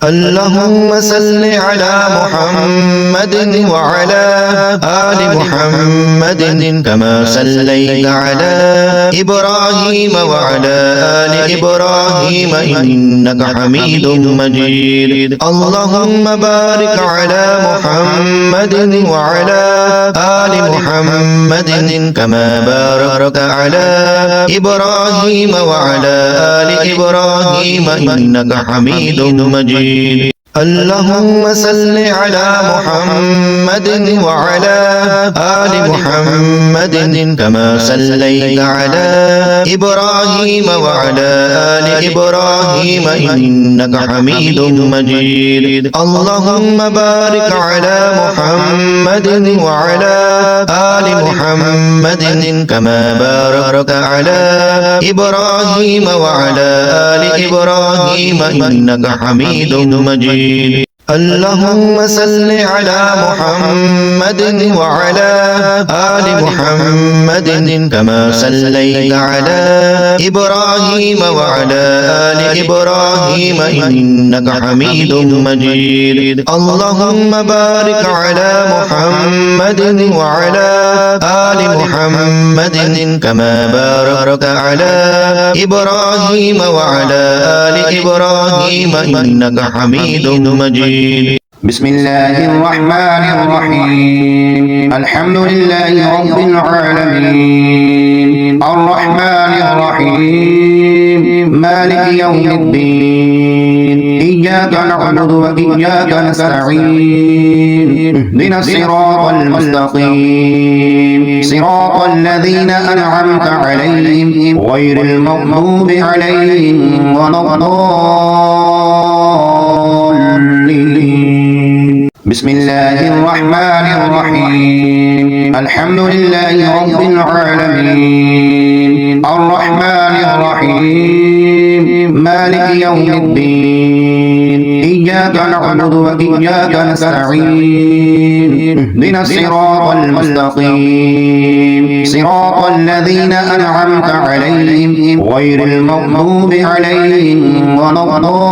اللهم صل على محمد وعلى آل محمد كما صليت على إبراهيم وعلى آل إبراهيم إنك حميد مجيد. اللهم بارك على محمد وعلى آل محمد كما باركت على إبراهيم وعلى آل إبراهيم إنك حميد مجيد. اللهم صل على محمد وعلى آل محمد كما صليت على إبراهيم وعلى آل إبراهيم إنك حميد مجيد. اللهم بارك على محمد وعلى آل محمد كما باركت على إبراهيم وعلى آل إبراهيم إنك حميد مجيد. اللهم صل على محمد وعلى آل محمد كما صليت على إبراهيم وعلى آل إبراهيم إنك حميد مجيد. اللهم بارك على محمد وعلى آل محمد كما باركت على إبراهيم وعلى آل إبراهيم إنك حميد مجيد. بسم الله الرحمن الرحيم. الحمد لله رب العالمين الرحمن الرحيم مالك يوم الدين إياك نعبد وإياك نستعين اهدنا الصراط المستقيم صراط الذين أنعمت عليهم غير المغضوب عليهم ولا الضالين. بسم الله الرحمن الرحيم. الحمد لله رب العالمين الرحمن الرحيم مالك يوم الدين إياك نعبد وإياك نستعين اهدنا الصراط المستقيم صراط الذين أنعمت عليهم غير المغضوب عليهم ولا الضالين.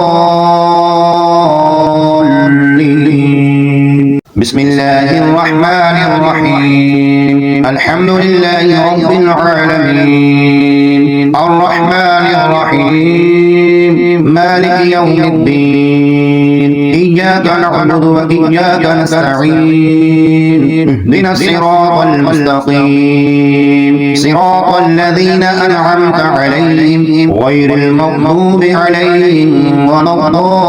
بسم الله الرحمن الرحيم. الحمد لله رب العالمين الرحمن الرحيم مالك يوم الدين إياك نعبد وإياك نستعين اهدنا الصراط المستقيم صراط الذين أنعمت عليهم غير المغضوب عليهم ولا الضالين.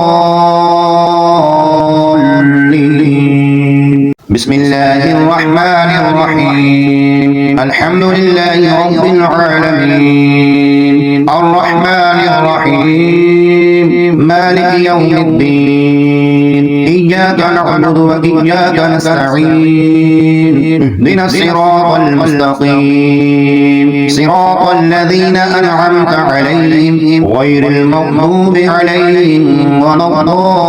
بسم الله الرحمن الرحيم. الحمد لله رب العالمين الرحمن الرحيم مالك يوم الدين إياك نعبد وإياك نستعين اهدنا الصراط المستقيم صراط الذين أنعمت عليهم غير المغضوب عليهم ولا الضالين.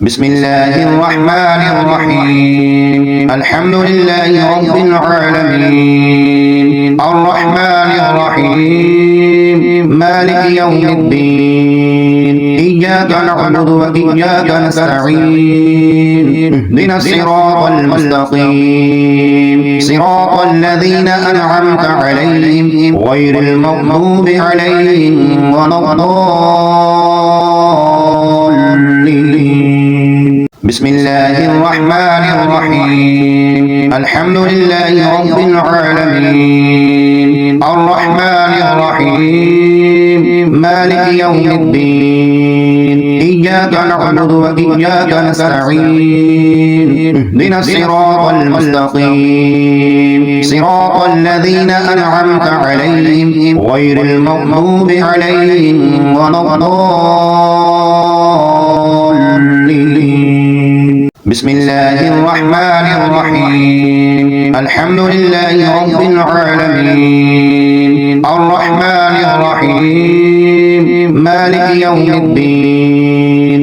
بسم الله الرحمن الرحيم. الحمد لله رب العالمين الرحمن الرحيم مالك يوم الدين إياك نعبد وإياك نستعين اهدنا الصراط المستقيم صراط الذين أنعمت عليهم غير المغضوب عليهم ولا الضالين. بسم الله الرحمن الرحيم. الحمد لله رب العالمين الرحمن الرحيم مالك يوم الدين إياك نعبد وإياك نستعين اهدنا الصراط المستقيم صراط الذين أنعمت عليهم غير المغضوب عليهم ولا الضالين. بسم الله الرحمن الرحيم. الحمد لله رب العالمين الرحمن الرحيم مالك يوم الدين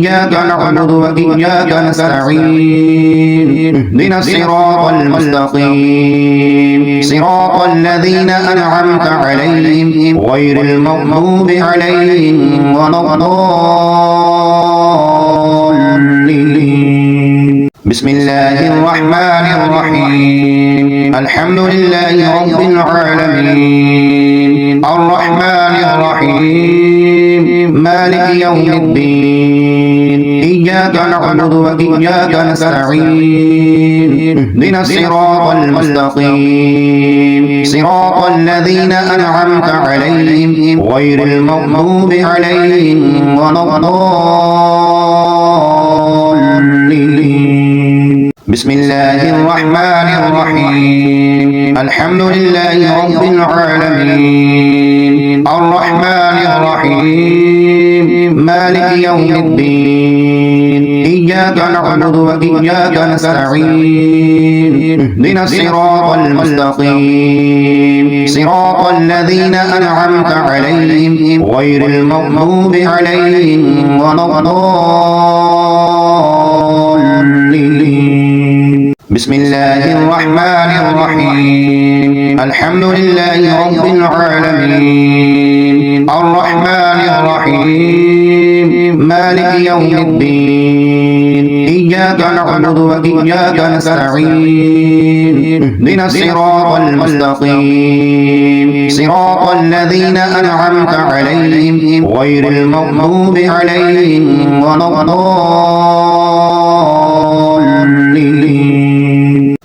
إياك نعبد وإياك نستعين اهدنا الصراط المستقيم صراط الذين أنعمت عليهم غير المغضوب عليهم ولا الضالين. بسم الله الرحمن الرحيم الحمد لله رب العالمين الرحمن الرحيم مالك يوم الدين إياك نعبد وإياك نستعين اهدنا الصراط المستقيم صراط الذين أنعمت عليهم غير المغضوب عليهم ولا الضالين. بسم الله الرحمن الرحيم الحمد لله رب العالمين الرحمن الرحيم مالك يوم الدين إياك نعبد وإياك نستعين اهدنا الصراط المستقيم صراط الذين أنعمت عليهم غير المغضوب عليهم ولا الضالين. بسم الله الرحمن الرحيم الحمد لله رب العالمين الرحمن الرحيم مالك يوم الدين إياك نعبد وإياك نستعين اهدنا الصراط المستقيم صراط الذين أنعمت عليهم غير المغضوب عليهم ولا الضالين.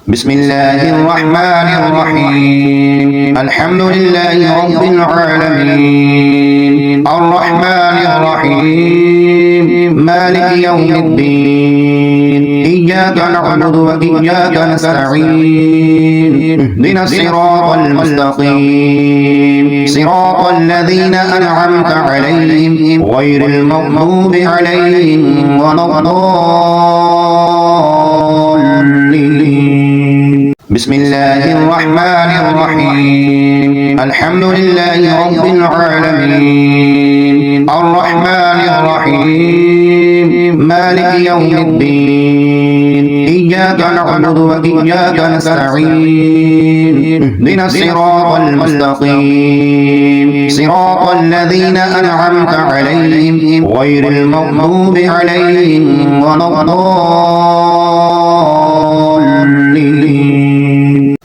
بسم الله الرحمن الرحيم الحمد لله رب العالمين الرحمن الرحيم مالك يوم الدين إياك نعبد وإياك نستعين اهدنا الصراط المستقيم صراط الذين أنعمت عليهم غير المغضوب عليهم ولا الضالين. بسم الله الرحمن الرحيم الحمد لله رب العالمين الرحمن الرحيم مالك يوم الدين إياك نعبد وإياك نستعين اهدنا الصراط المستقيم صراط الذين أنعمت عليهم غير المغضوب عليهم ولا الضالين.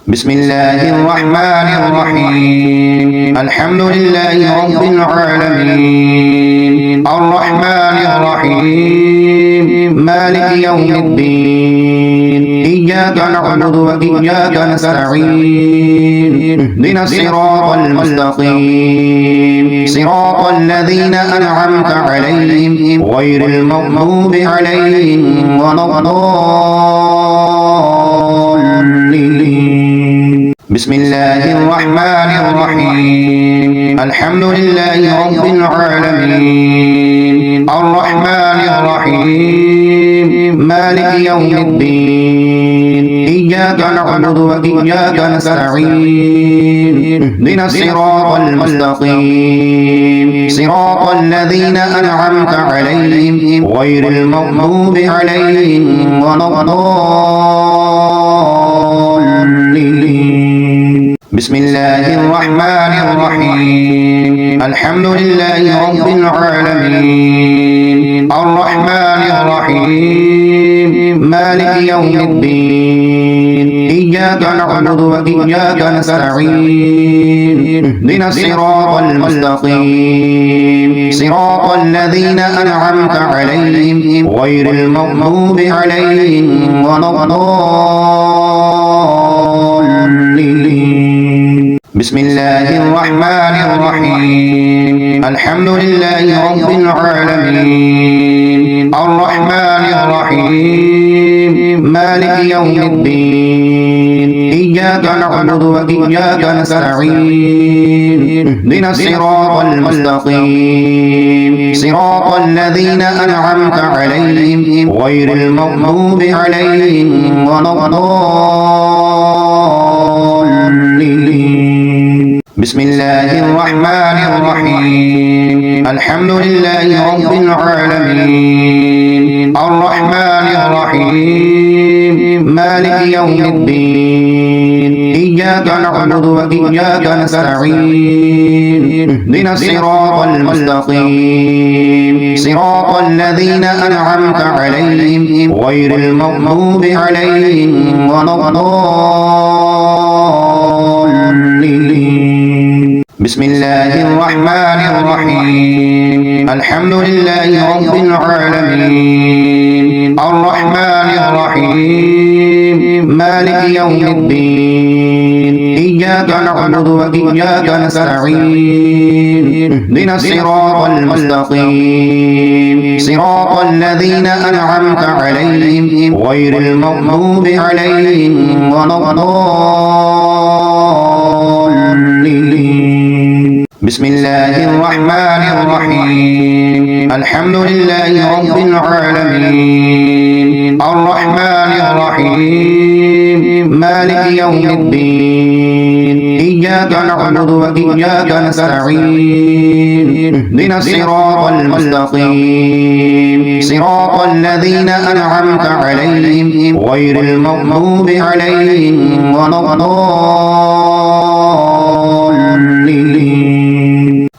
بسم الله الرحمن الرحيم الحمد لله رب العالمين الرحمن الرحيم مالك يوم الدين إياك نعبد وإياك نستعين اهدنا الصراط المستقيم صراط الذين أنعمت عليهم غير المغضوب عليهم ولا الضالين. بسم الله الرحمن الرحيم الحمد لله رب العالمين الرحمن الرحيم مالك يوم الدين إياك نعبد وإياك نستعين اهدنا الصراط المستقيم صراط الذين أنعمت عليهم غير المغضوب عليهم ولا الضالين. بسم الله الرحمن الرحيم الحمد لله رب العالمين الرحمن الرحيم مالك يوم الدين إياك نعبد وإياك نستعين اهدنا الصراط المستقيم صراط الذين أنعمت عليهم غير المغضوب عليهم ولا الضالين. بسم الله الرحمن الرحيم الحمد لله رب العالمين الرحمن الرحيم مالك يوم الدين إياك نعبد وإياك نستعين اهدنا الصراط المستقيم صراط الذين أنعمت عليهم غير المغضوب عليهم ولا الضالين. بسم الله الرحمن الرحيم الحمد لله رب العالمين الرحمن الرحيم مالك يوم الدين إياك نعبد وإياك نستعين اهدنا الصراط المستقيم صراط الذين أنعمت عليهم غير المغضوب عليهم ولا الضالين بسم الله الرحمن الرحيم الحمد لله رب العالمين الرحمن الرحيم مالك يوم الدين إياك نعبد وإياك نستعين اهدنا الصراط المستقيم صراط الذين أنعمت عليهم غير المغضوب عليهم ولا الضالين بسم الله الرحمن الرحيم الحمد لله رب العالمين الرحمن الرحيم مالك يوم الدين إياك نعبد وإياك نستعين اهدنا الصراط المستقيم صراط الذين أنعمت عليهم غير المغضوب عليهم ولا الضالين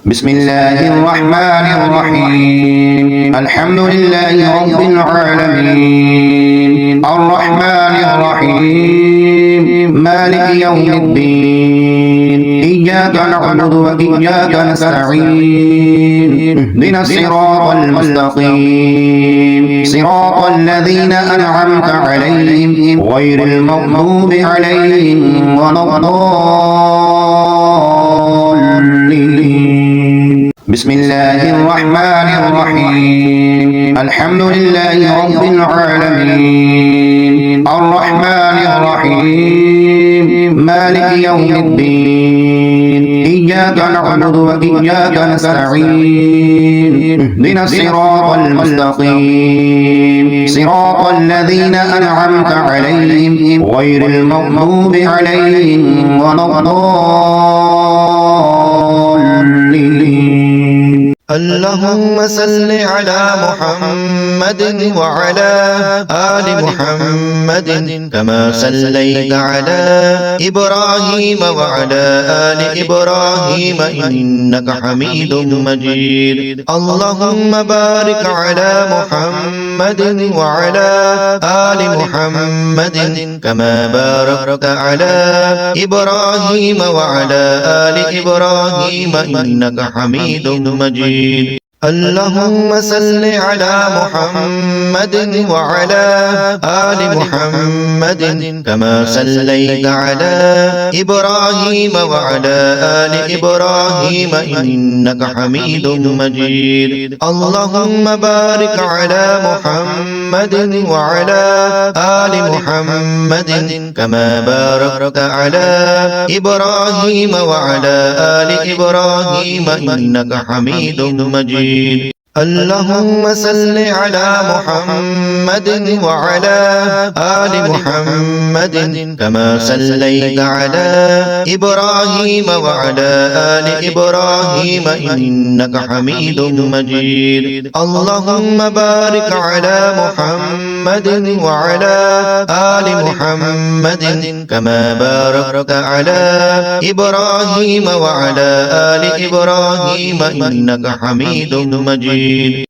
بسم الله الرحمن الرحيم الحمد لله رب العالمين الرحمن الرحيم مالك يوم الدين إياك نعبد وإياك نستعين اهدنا الصراط المستقيم صراط الذين أنعمت عليهم غير المغضوب عليهم ولا الضالين بسم الله الرحمن الرحيم الحمد لله رب العالمين الرحمن الرحيم مالك يوم الدين إياك نعبد وإياك نستعين اهدنا الصراط المستقيم صراط الذين أنعمت عليهم غير المغضوب عليهم ولا الضالين اللهم صل على محمد وعلى آل محمد كما صليت على إبراهيم وعلى آل إبراهيم إنك حميد مجيد اللهم بارك على محمد وعلى آل محمد كما باركت على إبراهيم وعلى آل إبراهيم إنك حميد مجيد اللهم صل على محمد وعلى آل محمد كما صليت على إبراهيم وعلى آل إبراهيم إنك حميد مجيد اللهم بارك على محمد وعلى آل محمد كما باركت على إبراهيم وعلى آل إبراهيم إنك حميد مجيد اللهم صل على محمد وعلى آل محمد كما صليت على إبراهيم وعلى آل إبراهيم إنك حميد مجيد اللهم بارك على محمد وعلى آل محمد كما باركت على إبراهيم وعلى آل إبراهيم إنك حميد مجيد